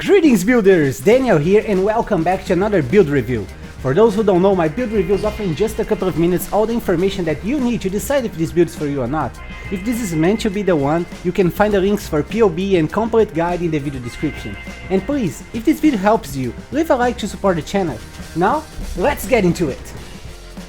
Greetings builders, Daniel here and welcome back to another build review. For those who don't know, my build reviews offer in just a couple of minutes all the information that you need to decide if this build is for you or not. If this is meant to be the one, you can find the links for PoE and complete guide in the video description. And please, if this video helps you, leave a like to support the channel. Now, let's get into it!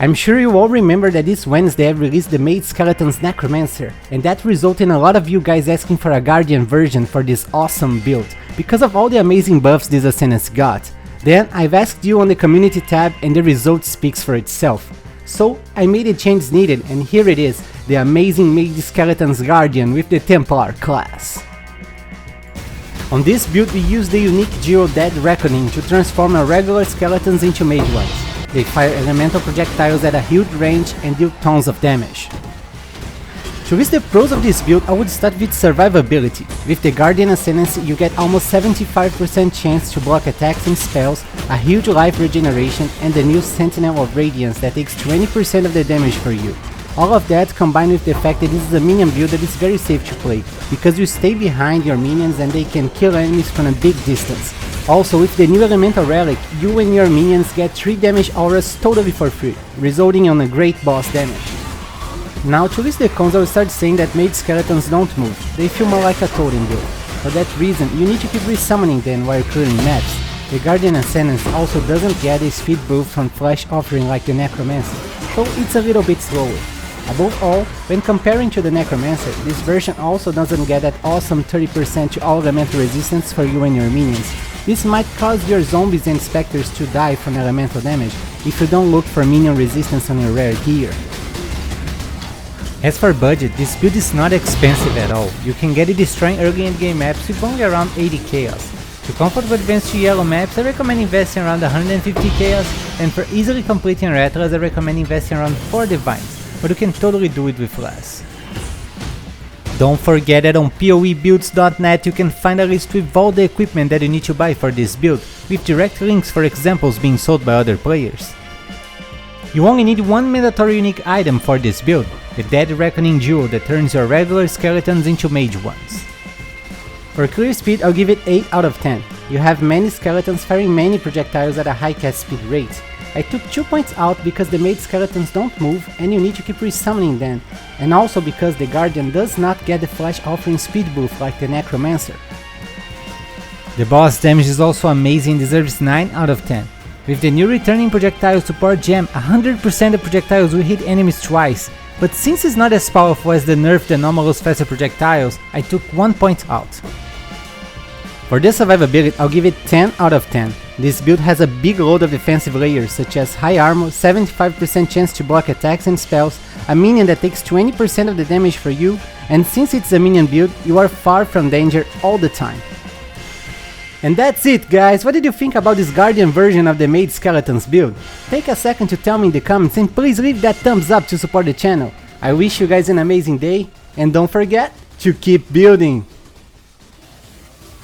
I'm sure you all remember that this Wednesday I released the Mage Skeleton's Necromancer, and that resulted in a lot of you guys asking for a Guardian version for this awesome build, because of all the amazing buffs this Ascendance got. Then I've asked you on the community tab and the result speaks for itself. So I made the changes needed and here it is, the amazing Mage Skeleton's Guardian with the Templar class. On this build we use the unique Geo Dead Reckoning to transform our regular skeletons into mage ones. They fire elemental projectiles at a huge range and deal tons of damage. To list the pros of this build, I would start with survivability. With the Guardian Ascendancy you get almost 75% chance to block attacks and spells, a huge life regeneration and the new Sentinel of Radiance that takes 20% of the damage for you. All of that combined with the fact that this is a minion build that is very safe to play, because you stay behind your minions and they can kill enemies from a big distance. Also, with the new Elemental Relic, you and your minions get 3 damage auras totally for free, resulting in a great boss damage. Now, to list the cons, I will start saying that Mage Skeletons don't move, they feel more like a totem build. For that reason, you need to keep resummoning them while clearing maps. The Guardian Ascendance also doesn't get a speed boost from Flash Offering like the Necromancer, so it's a little bit slower. Above all, when comparing to the Necromancer, this version also doesn't get that awesome 30% to all elemental resistance for you and your minions. This might cause your zombies and specters to die from elemental damage if you don't look for minion resistance on your rare gear. As for budget, this build is not expensive at all. You can get it destroying early endgame maps with only around 80 chaos. To comfortably advance to yellow maps, I recommend investing around 150 chaos, and for easily completing retros I recommend investing around 4 divines, but you can totally do it with less. Don't forget that on PoEbuilds.net you can find a list with all the equipment that you need to buy for this build, with direct links for examples being sold by other players. You only need one mandatory unique item for this build, the Dead Reckoning Jewel that turns your regular skeletons into mage ones. For clear speed I'll give it 8 out of 10. You have many skeletons firing many projectiles at a high cast speed rate. I took 2 points out because the mage skeletons don't move and you need to keep resummoning them, and also because the Guardian does not get the Flash Offering speed boost like the Necromancer. The boss damage is also amazing and deserves 9 out of 10. With the new returning projectile support gem, 100% of projectiles will hit enemies twice, but since it's not as powerful as the nerfed anomalous faster projectiles, I took 1 point out. For the survivability, I'll give it 10 out of 10. This build has a big load of defensive layers such as high armor, 75% chance to block attacks and spells, a minion that takes 20% of the damage for you, and since it's a minion build, you are far from danger all the time. And that's it guys, what did you think about this Guardian version of the Mage Skeletons build? Take a second to tell me in the comments and please leave that thumbs up to support the channel. I wish you guys an amazing day, and don't forget to keep building!